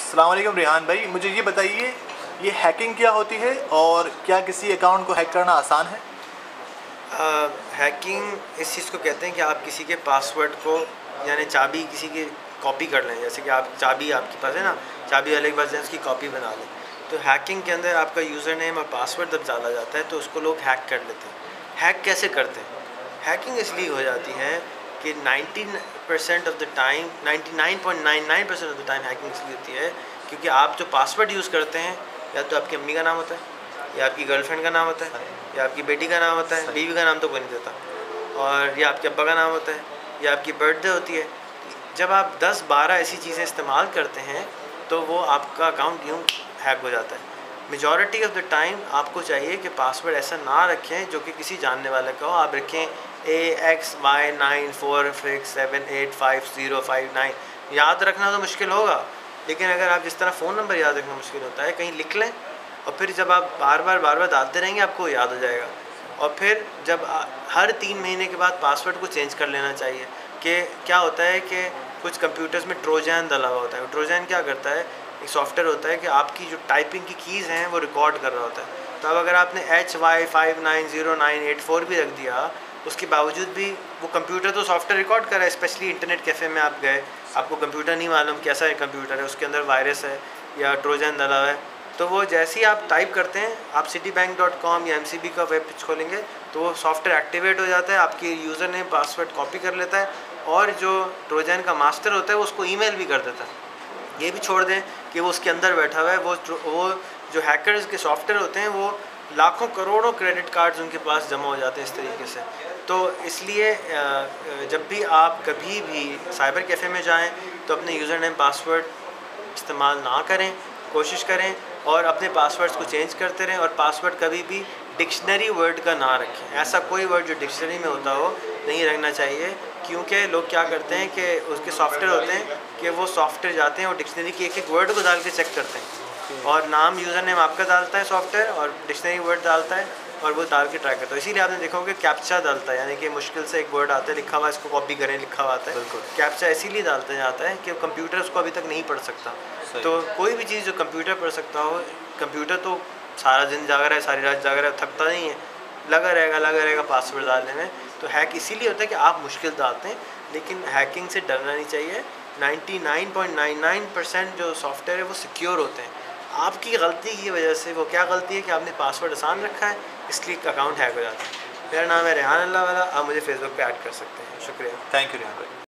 अस्सलाम वालेकुम रिहान भाई, मुझे ये बताइए ये हैकिंग क्या होती है और क्या किसी अकाउंट को हैक करना आसान है? हैकिंग इस चीज़ को कहते हैं कि आप किसी के पासवर्ड को यानी चाबी किसी की कॉपी कर लें। जैसे कि आप चाबी आपके पास है ना, चाबी वाले के पास है, उसकी कॉपी बना लें। तो हैकिंग के अंदर आपका यूज़र नेम और पासवर्ड जब डाला जाता है तो उसको लोग हैक कर लेते हैं। हैक कैसे करते हैं? हैकिंग इसलिए हो जाती है कि 99% of the time 99.99% of the time hacking इसलिए होती है क्योंकि आप जो पासवर्ड यूज़ करते हैं या तो आपकी अम्मी का नाम होता है, या आपकी गर्लफ्रेंड का नाम होता है, या आपकी बेटी का नाम होता है, बीवी का नाम तो कोई नहीं देता, और या आपके अब्बा का नाम होता है, या आपकी बर्थडे होती है। जब आप 10-12 ऐसी चीज़ें इस्तेमाल करते हैं तो वो आपका अकाउंट यूँ हैक हो जाता है। मेजॉरिटी ऑफ द टाइम आपको चाहिए कि पासवर्ड ऐसा ना रखें जो कि किसी जानने वाले का हो। आप रखें AXY94678505 याद रखना तो मुश्किल होगा, लेकिन अगर आप जिस तरह फ़ोन नंबर याद रखना मुश्किल होता है, कहीं लिख लें और फिर जब आप बार बार डालते रहेंगे आपको याद हो जाएगा। और फिर जब हर 3 महीने के बाद पासवर्ड को चेंज कर लेना चाहिए। कि क्या होता है कि कुछ कंप्यूटर्स में ट्रोजन डला हुआ होता है। ट्रोजन क्या करता है, एक सॉफ्टवेयर होता है कि आपकी जो टाइपिंग की कीज़ हैं वो रिकॉर्ड कर रहा होता है। तो अब अगर आपने HY590984 भी रख दिया, उसके बावजूद भी वो कंप्यूटर तो सॉफ्टवेयर रिकॉर्ड कर रहा है। स्पेशली इंटरनेट कैफ़े में आप गए, आपको कंप्यूटर नहीं मालूम कैसा है कंप्यूटर है, उसके अंदर वायरस है या ट्रोजन डला हुआ है, तो वो जैसे ही आप टाइप करते हैं, आप citibank.com या MCB का वेब पेज खोलेंगे तो वो सॉफ्टवेयर एक्टिवेट हो जाता है, आपके यूज़र नेम पासवर्ड कॉपी कर लेता है और जो ट्रोजन का मास्टर होता है वो उसको ईमेल भी कर देता है। ये भी छोड़ दें कि वो उसके अंदर बैठा हुआ है। वो जो हैकर्स के सॉफ्टवेयर होते हैं वो लाखों करोड़ों क्रेडिट कार्ड्स उनके पास जमा हो जाते हैं इस तरीके से। तो इसलिए जब भी आप कभी भी साइबर कैफ़े में जाएं तो अपने यूज़र नेम पासवर्ड इस्तेमाल ना करें, कोशिश करें और अपने पासवर्ड्स को चेंज करते रहें। और पासवर्ड कभी भी डिक्शनरी वर्ड का ना रखें। ऐसा कोई वर्ड जो डिक्शनरी में होता हो नहीं रखना चाहिए, क्योंकि लोग क्या करते हैं कि उसके सॉफ्टवेयर होते हैं कि वो सॉफ्टवेयर जाते हैं और डिक्शनरी की एक वर्ड को डाल के चेक करते हैं, और नाम यूज़र नेम आपका डालता है सॉफ्टवेयर और डिक्शनरी वर्ड डालता है और वो डाल के ट्राई करता है। इसीलिए आपने देखा होगा कि कैप्चा डालता है, यानी कि मुश्किल से एक वर्ड आता है लिखा हुआ, इसको कॉपी करें लिखा हुआ आता है। कैप्चा इसीलिए डालते जाता है कि कंप्यूटर उसको अभी तक नहीं पढ़ सकता। तो कोई भी चीज़ जो कंप्यूटर पढ़ सकता हो, कंप्यूटर तो सारा दिन जागा रहा है, सारी रात जागा रहा है, थकता नहीं है, लगा रहेगा पासवर्ड डालने में। तो हैक इसीलिए होता है कि आप मुश्किल डालते हैं, लेकिन हैकिंग से डरना नहीं चाहिए। 99.99% जो सॉफ्टवेयर है वो सिक्योर होते हैं। आपकी गलती की वजह से, वो क्या गलती है कि आपने पासवर्ड आसान रखा है, इसलिए अकाउंट हैक हो जाता है। मेरा नाम है रेहान अल्लाह वाला, आप मुझे फेसबुक पे ऐड कर सकते हैं। शुक्रिया। थैंक यू रिहान भाई।